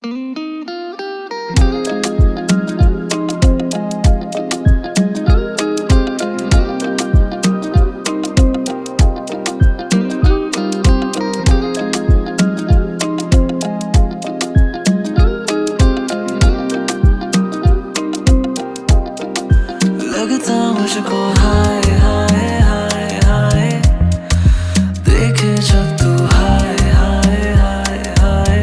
लगता मुझको हाय हाय हाय हाय देखे जब तू हाय हाय हाय हाय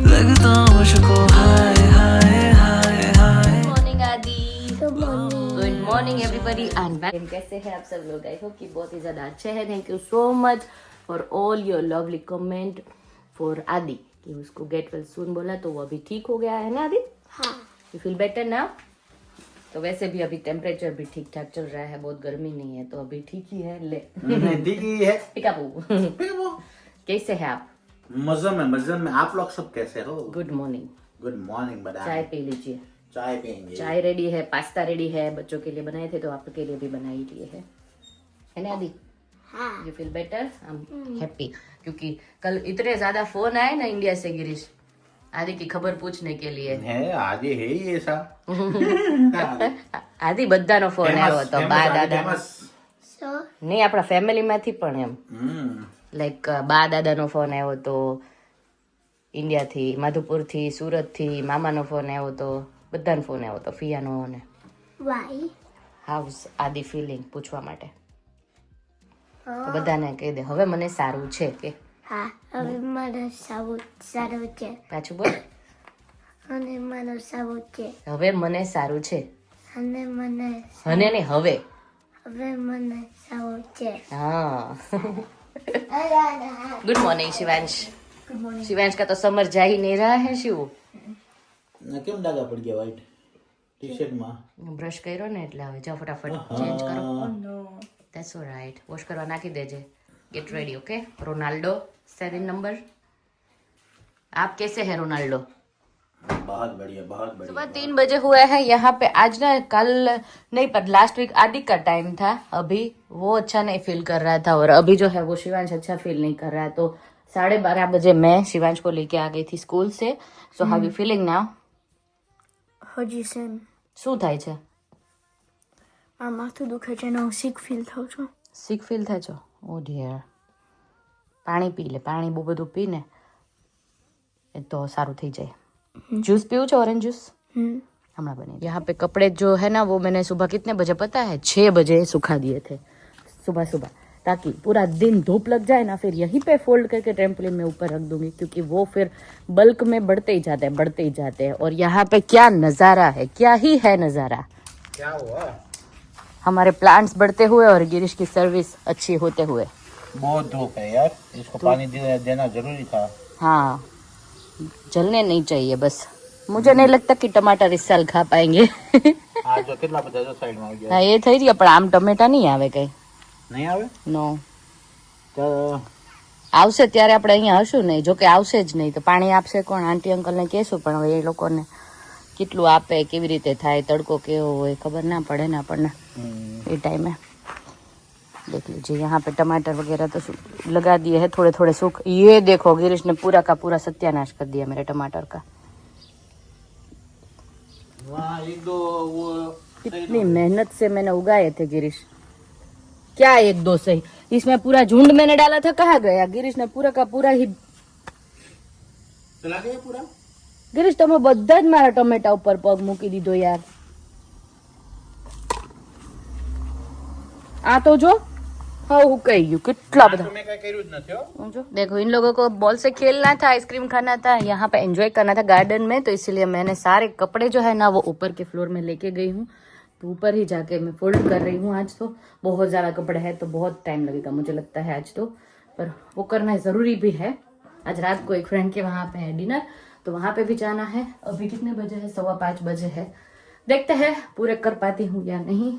लगता मुझको हाय हाय हाय हाय। मॉर्निंग आदि। Good morning. Good morning everybody and कैसे हैं आप सब लोग? आई होप कि बहुत ही ज़्यादा अच्छे हैं। Thank you so much for all your lovely comment for आदि कि उसको गेट वेल सून बोला तो वो अभी ठीक हो गया है ना आदि? हाँ। You feel better now? तो वैसे भी अभी टेम्परेचर भी ठीक ठाक चल रहा है, बहुत गर्मी नहीं है तो अभी ठीक ही है। ले ठीक ही है। पिकापू कैसे हैं आप? मजे में आप लोग सब कैसे हो? Good morning. गुड मॉर्निंग बड़ा। चाय पी लीजिए। चाय पियेंगे। चाय रेडी है, पास्ता रेडी है, बच्चों के लिए बनाए थे तो आपके लिए भी बना ही लिए है ना आदि? हाँ। You feel better? I am happy क्योंकि कल इतने ज्यादा फोन आए ना इंडिया से गिरीश आदि की खबर पूछने के लिए है આજે હે ऐसा આદિ બધાનો ફોન આવ્યો હતો બા દાદા So, નહીં આપણા ફેમિલીમાંથી પણ એમ લાઈક બા દાદાનો ફોન આવ્યો હતો ઇન્ડિયાથી, માધુપુરથી, સુરતથી મામાનો ફોન આવ્યો હતો, બધાનો ફોન આવ્યો હતો, ફિયાનો ને why? હાઉસ આદि ફિલિંગ પૂછવા માટે તો બધાને કહી દે હવે મને સારું છે કે હા, હવે મારો સારું છે. પાછું બોલ અને મારો સારું છે. હવે મને સારું છે અને મને અને ને હવે મને સારું છે. हाँ good morning Shivansh. Good morning. Shivansh का तो समर जा ही नहीं रहा है शिव। કેમ ડાઘા પડી ગયા વ્હાઈટ ટી-શર્ટ માં? બ્રશ કર્યો ને એટલે હવે જાઓ ફટાફટ ચેન્જ કરો। ધેટ્સ ઓલરાइट। વોશ કરવા નાખી દેજે। Get ready okay. Ronaldo 7 number. आप कैसे हैं रोनाल्डो? बहुत बढ़िया बहुत बढ़िया। सुबह 3 बजे हुए हैं यहाँ पे। आज ना कल नहीं पर लास्ट वीक आदि का टाइम था, अभी वो अच्छा नहीं फील कर रहा था और अभी जो है वो शिवांश अच्छा फील नहीं कर रहा है तो 12:30 बजे मैं शिवांश को लेके आ गई थी स्कूल से। So how you feeling now? હજી સેમ. શું થાય છે? આ માથું દુખે છે ને હું sick feel થાઉં છું. સિક ફીલ થાય છો? ઓ ડિયર પાણી પી લે, પાણી બહુ બધું પી ને એ તો સારું થઈ જાય। जूस पीऊँ छो? ऑरेंज जूस हमारा बने। यहाँ पे कपड़े जो है ना वो मैंने सुबह कितने बजे पता है? 6 बजे सुखा दिए थे सुबह सुबह, ताकि पूरा दिन धूप लग जाए ना, फिर यहीं पे फोल्ड करके ट्रेम्पोलिन में ऊपर रख दूंगी क्योंकि वो फिर बल्क में बढ़ते ही जाते हैं। और यहाँ पे क्या नज़ारा है, क्या ही है नज़ारा। क्या हुआ? हमारे प्लांट्स बढ़ते हुए और गिरीश की सर्विस अच्छी होते हुए। बहुत धूप है यार, इसको पानी देना जरूरी था। हाँ जलने नहीं चाहिए बस। मुझे नहीं लगता कि टमाटर इस साल खा पाएंगे। આ જો કેટલા બધા જો સાઈડ માં આવી ગયા। હા એ થઈ રહ્યા પણ આમ ટમેટા નહીં આવે કઈ। નહીં આવે નો તો આવશે ત્યારે આપણે અહીંયા હશું નહીં, જો કે આવશે જ નહીં તો પાણી આપશે કોણ? આંટી અંકલને કહેશું પણ હવે એ લોકોને કેટલું આપે, કેવી રીતે થાય, તડકો કેવો હોય ખબર ના પડે ને આપણને એ ટાઈમે। देख लीजिए यहाँ पे टमाटर वगैरह तो लगा दिए हैं थोड़े थोड़े सूख। ये देखो गिरीश ने पूरा का पूरा सत्यानाश कर दिया मेरे टमाटर का। वहाँ एक दो वो कितनी मेहनत से मैंने उगाए थे गिरीश। क्या 1-2 सही, इसमें पूरा झुंड मैंने डाला था, कहाँ गया? गिरीश ने पूरा का पूरा ही चला गया पूरा। गिरीश તમે બધા જ મારા ટમેટા ઉપર પગ મૂકી દીધો યાર। आ तो जो हाँ હું કહી ગયું કેટલા બધા। મેં કઈ કર્યું જ નથી હો। जो देखो इन लोगों को बॉल से खेलना था, आइसक्रीम खाना था, यहाँ पे एंजॉय करना था गार्डन में, तो इसलिए मैंने सारे कपड़े जो है ना वो ऊपर के फ्लोर में लेके गई हूँ। तो ऊपर ही जाके मैं फोल्ड कर रही हूँ। आज तो बहुत ज़्यादा कपड़े हैं तो बहुत टाइम लगेगा मुझे लगता है आज तो, पर वो करना ज़रूरी भी है। आज रात को एक फ्रेंड के वहाँ पे है डिनर तो वहाँ पे भी जाना है। अभी कितने बजे है? 5:15 बजे है। देखते हैं पूरे कर पाती हूँ या नहीं,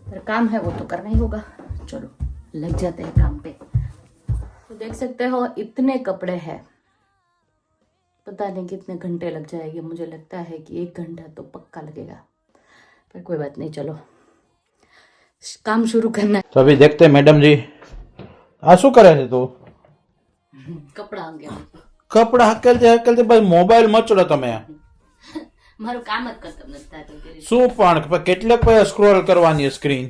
पर काम है वो तो करना ही होगा। चलो लग जाते हैं काम पे। तो देख सकते हो इतने कपड़े हैं, पता नहीं कितने घंटे लग जाएंगे। मुझे लगता है कि 1 घंटा तो पक्का लगेगा, पर कोई बात नहीं, चलो काम शुरू करना है। तो अभी देखते हैं मैडम जी आ शू करे थे तो कपड़ा अंगे કપડા હકેલતે બસ મોબાઈલ મચડો તમે. મારું કામ જ ખતમ નથી થતું ગિરીશ. શું પણ કેટલેક પછી સ્ક્રોલ કરવાની સ્ક્રીન.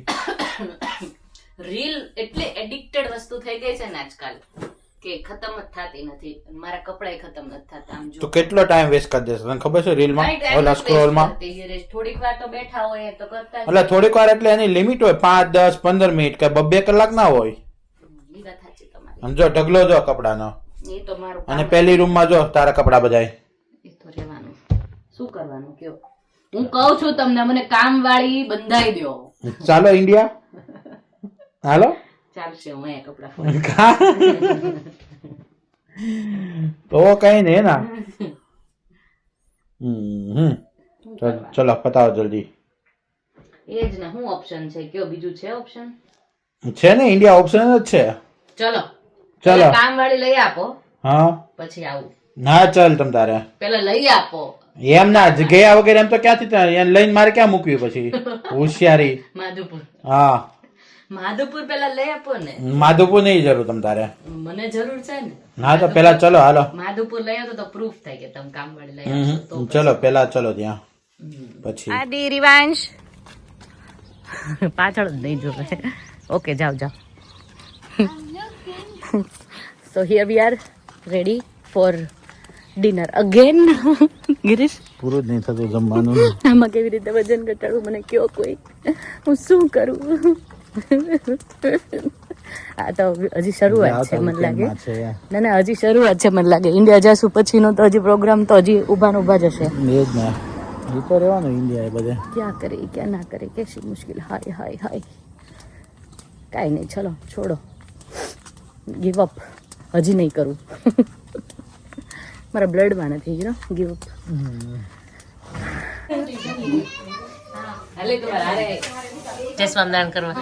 રીલ એટલે એડિક્ટેડ વસ્તુ થઈ ગઈ છે ને આજકાલ કે ખતમ જ થતી નથી. મારા કપડાય ખતમ નથી થતા. આમ તો જો કેટલો ટાઈમ વેસ્ટ કરી દેશે તને ખબર છે રીલમાં કાંઈ time ઓલા જ સ્ક્રોલમાં? waste કરતી ગિરીશ. થોડીક વાર તો બેઠા હોય તો કરતા જ એટલે થોડીક વાર એટલે એની લિમિટ હોય 5, 10, 15 મિનિટ કે 2 કલાક ના હોય. ઈ વાત સાચી તમારી. આમ જો ઢગલો જો કપડાનો એ તો મારું અને કામ પેલી રૂમમાં જો તારા કપડા બધાય. એ તો રહેવાનું. શું કરવાનું કયો? હું કહું છું તમને, મને કામ વાળી બંધાઈ દો. ચાલો ઇન્ડિયા હાલો. ચાલશે, હું અહીંયા કપડા તો કઈ નહીં ના. ચલો પતાવો જલ્દી. એ જ ને, શું ઓપ્શન છે કયો? બીજું છે ઓપ્શન? છે ને ઇન્ડિયા ઓપ્શન જ છે. ચલો ચલો કામ વાળી લઈ આપો, હા પછી આવું. ના ચાલ તમ તારે પેલા લઈ આપો. એમ ના ગયા વગર એમ તો ક્યાંથી એને લઈને મારે ક્યાં મૂકવી પછી? હોશિયારી. માધુપુર. હા માધુપુર પેલા લઈ આપો ને. માધુપુર નહીં જરૂર તમ તારે. મને જરૂર છે ને. હા તો પેલા ચલો હાલો. માધુપુર લઈ આવો તો પ્રૂફ થાય કે તમે કામ વાળી લઈ આપો. ચલો પેલા ચલો ત્યાં પછી આદિ રિવાંશ પાછળ જ નહીં જોવે. ઓકે જાઓ જાઓ. So here we are ready for dinner again. Girish, પૂરું જ નહીં થતું જમવાનું. આમાં કેવી રીતે વજન ઘટાડવું મને કયો કોઈ. હું શું કરું? આ તો હજી શરૂઆત છે મને લાગે. ના ના હજી શરૂઆત છે મને લાગે. ઇન્ડિયા જાશું પછીનો તો હજી પ્રોગ્રામ તો હજી ઊભા ને ઊભા જ હશે. એ જ ને, એ તો રહેવાનું ઇન્ડિયા એ બધે. ક્યાં કરે ક્યાં ના કરે કેસી મુશ્કેલ. હાય હાય હાય. કાંઈ નહીં, ચલો છોડો, ગીવ અપ. હજી નહીં કરું. મારા બ્લડમાં નથી ગયો ગીવ અપ. જય સ્વામિનારાયણ કરવા.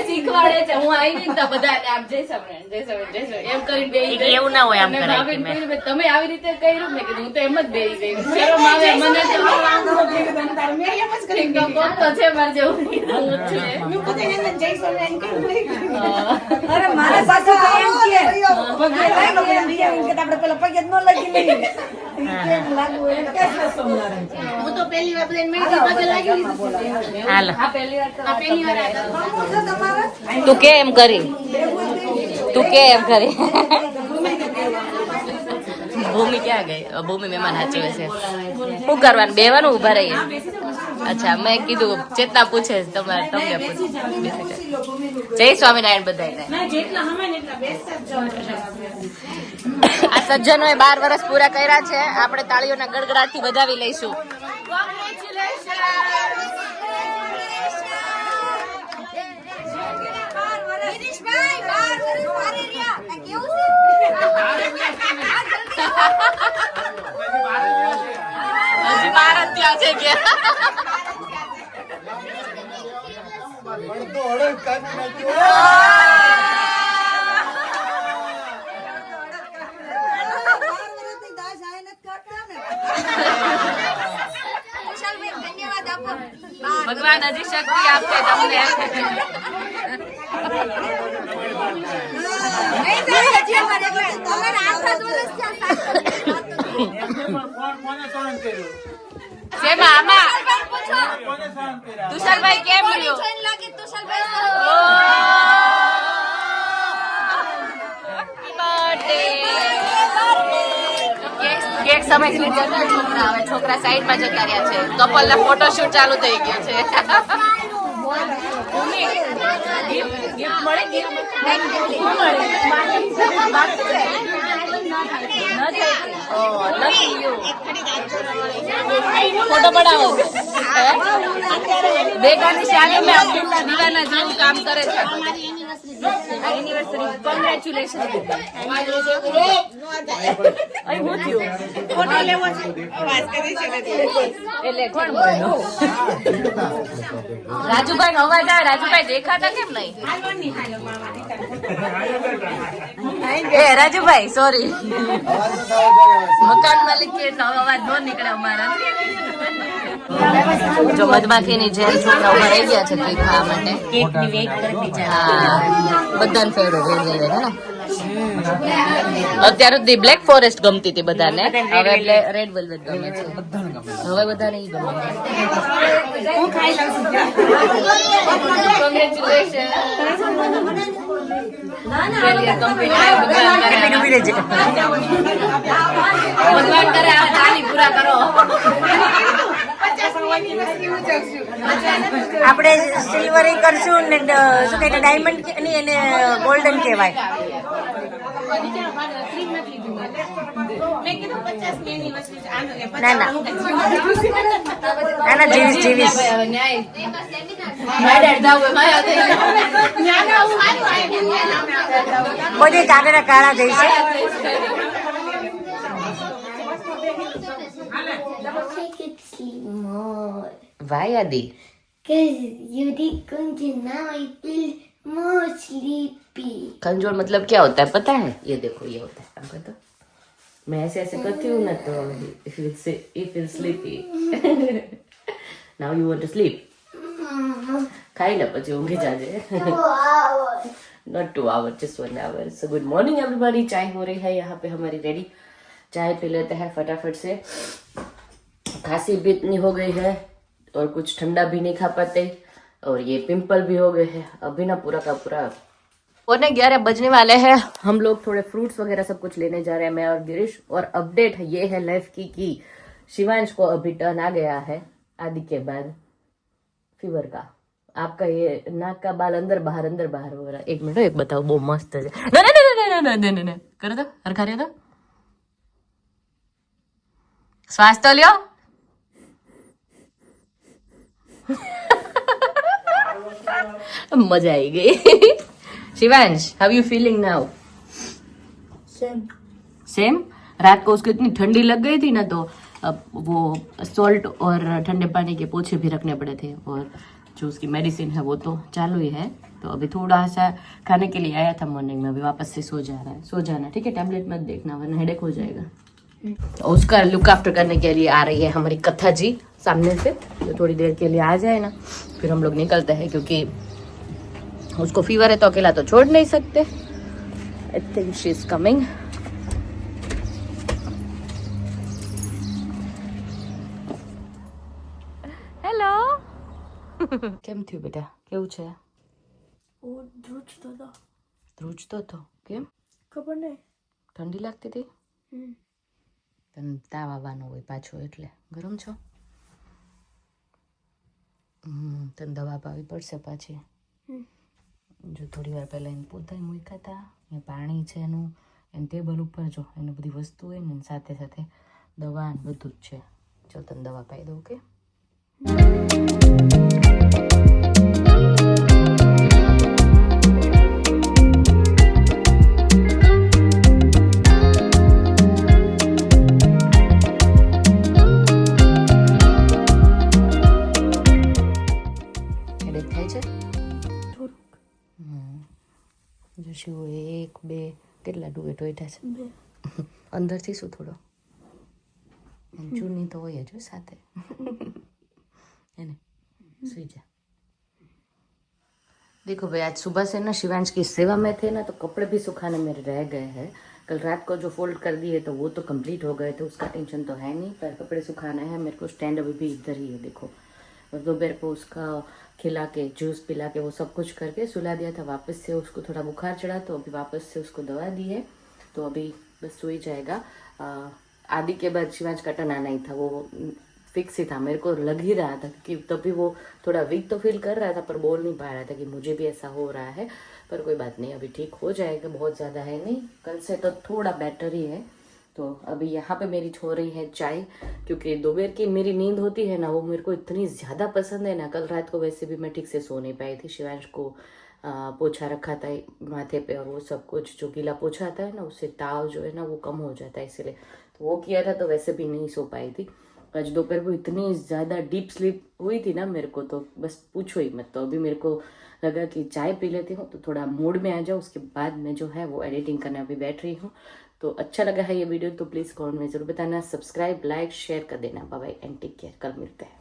શીખવાડે છે. હું આવી તો બધા આમ જય સ્વામિનારાયણ એમ કરીને એવું ના હોય. આમ તમે આવી રીતે કર્યું ને કે હું તો એમ જ બેસી ગઈ. શરમ આવે મને તો છે મારે જેવું. હું તો પહેલી વાર પગે લાગી. તું કે એમ કરી, તું કે એમ કરી. ભૂમિ ક્યાં ગઈ? ભૂમિ મહેમાન સાચવે છે. શું કરવાનું? બેવાનું ઉભા રહીએ. અચ્છા, મેં કીધું ચેતના પૂછે તમારે, તમને પૂછે. જય સ્વામિનારાયણ બધાને. આ સજ્જનોએ 12 વર્ષ પૂરા કર્યા છે. આપણે તાળીઓના ગડગડાટથી વધાવી લઈશું. હજી 12 ત્યાં છે કે ભગવાન હજી શક્તિ આપશે તમને. તુષારભાઈ કેમ રહ્યો? કેક સમય સુધી જતા છોકરા, હવે છોકરા સાઈડમાં જતા રહ્યા છે. કપલ ના ફોટોશૂટ ચાલુ થઈ ગયો છે. ફોટો પડાવો. બેગાની શાદી મેં અબ્દુલ્લા દીવાના જેવું કામ કરે છે. એનિવર્સરી કોંગ્રેચ્યુલેશન અહીં હું થયું એટલે કોણ બોલ્યો રાજુભાઈ નો અવાજ આવે રાજુભાઈ દેખાતા કેમ નહીં એ રાજુભાઈ સોરી મકાન માલિક કે નો અવાજ નો નીકળે અમારા જો મધમાખીની જેમ છોકરા ઉભા રહી ગયા છે કેક ખાવા માટે કેકની વેઇટ કરી હા બધાને ફેવરેટ રેડ વેલ્વેટ હે ને અત્યારે સુધી બ્લેક ફોરેસ્ટ ગમતી હતી બધાને હવે રેડ વેલ્વેટ ગમે છે હવે બધાને ઈ ગમે હું ખાઈ લઉં છું કોંગ્રેચ્યુલેશન ભગવાન કરે આ તાલી પૂરા કરો આપણે સિલ્વર કરશું ને શું કહે ડાયમંડ ની એને ગોલ્ડન કહેવાય ના ના ના ના જીવીસ જીવીસ બધી કાગડા કાળા થઈ છે Make it sleep more. Why આદિ Because you did conjure, now I feel more sleepy. खंजोर मतलब क्या होता है पता है ये देखो ये होता है आपको तो मैं ऐसे ऐसे करती हूँ ना तो if you sleepy now you want to sleep खाई ला પછી ઊંઘી જાજે not 2 hours just 1 hour so good morning everybody चाय हो रही है यहाँ पे हमारी रेडी चाय पी लेते हैं फटाफट से खांसी भी इतनी हो गई है और कुछ ठंडा भी नहीं खा पाते और ये पिंपल भी हो गए हैं अभी ना पूरा का पूरा 11 बजने वाले हैं हम लोग थोड़े फ्रूट्स वगैरह सब कुछ लेने जा रहे हैं मैं और गिरीश और अपडेट ये है लाइफ की शिवांश को अभी टर्न आ गया है आदि के बाद फीवर का आपका ये नाक का बाल अंदर बाहर हो रहा है एक मिनट एक बताओ बहुत मस्त है ना करो तो हरखा रहे तो श्वास तो लियो मजा आई गई Shivansh how you feeling now same रात को उसको इतनी ठंडी लग गई थी ना तो अब वो सॉल्ट और ठंडे पानी के पोछे भी रखने पड़े थे और जो उसकी मेडिसिन है वो तो चालू ही है तो अभी थोड़ा सा खाने के लिए आया था मॉर्निंग में अभी वापस से सो जाना ठीक है टैबलेट मत देखना वरना हेडेक हो जाएगा तो उसका लुक आफ्टर करने के लिए आ रही है हमारी कथा जी सामने से तो थोड़ी देर के लिए आ जाए ना फिर हम लोग निकलते हैं क्योंकि उसको फीवर है तो अकेला तो छोड़ नहीं सकते I think she is coming hello કેમ થયું બેટા કેવું છે ધ્રુજતો હતો કેમ ખબર નહીં ઠંડી લાગતી હતી તને તાવ આવવાનો હોય પાછો એટલે ગરમ છો તને દવા પાવી પડશે પાછી જો થોડી વાર પહેલાં એને પોતાએ મૂક્યા હતા એ પાણી છે એનું એને ટેબલ ઉપર જો એની બધી વસ્તુ હોય ને સાથે સાથે દવા ને બધું જ છે જો તને દવા પાઈ દઉં કે શું 1 2 કેટલા ડુએટ ઓઈઠા છે અંદરથી શું થોડો ચૂની તો હોય જ સાથે सुई जा देखो भाई आज सुबह से ना शिवांश की सेवा में थे ना तो कपड़े भी सुखाने मेरे रह गए हैं कल रात को जो फोल्ड कर दिए तो वो तो कंप्लीट हो गए थे उसका टेंशन तो है नहीं पर कपड़े सुखाना है मेरे को स्टैंड अभी भी इधर ही है देखो और दोपहर को उसका खिला के जूस पिला के वो सब कुछ करके सुला दिया था वापस से उसको थोड़ा बुखार चढ़ा तो अभी वापस से उसको दवा दी है तो अभी बस सो ही जाएगा आदि के बाद शिवांश का टर्न आना ही था वो फिक्स ही था मेरे को लग ही रहा था कि तभी वो थोड़ा वीक तो फील कर रहा था पर बोल नहीं पा रहा था कि मुझे भी ऐसा हो रहा है पर कोई बात नहीं अभी ठीक हो जाएगा बहुत ज़्यादा है नहीं कल से तो थोड़ा बेटर ही है तो अभी यहाँ पे मेरी हो रही है चाय क्योंकि दोपहर की मेरी नींद होती है ना वो मेरे को इतनी ज़्यादा पसंद है ना कल रात को वैसे भी मैं ठीक से सो नहीं पाई थी शिवांश को पोछा रखा था माथे पे और वो सब कुछ जो गीला पोछा आता है ना उससे ताव जो है ना वो कम हो जाता है, इसीलिए तो वो किया था। तो वैसे भी नहीं सो पाई थी आज दोपहर को, इतनी ज़्यादा डीप स्लीप हुई थी ना मेरे को, तो बस पूछो ही मत। तो अभी मेरे को लगा कि चाय पी लेती हूँ तो थोड़ा मूड में आ जाओ, उसके बाद मैं जो है वो एडिटिंग करने अभी बैठ रही हूँ। तो अच्छा लगा है ये वीडियो तो प्लीज़ कमेंट में ज़रूर बताना, सब्सक्राइब लाइक शेयर कर देना। Bye bye and take care, कल मिलते हैं।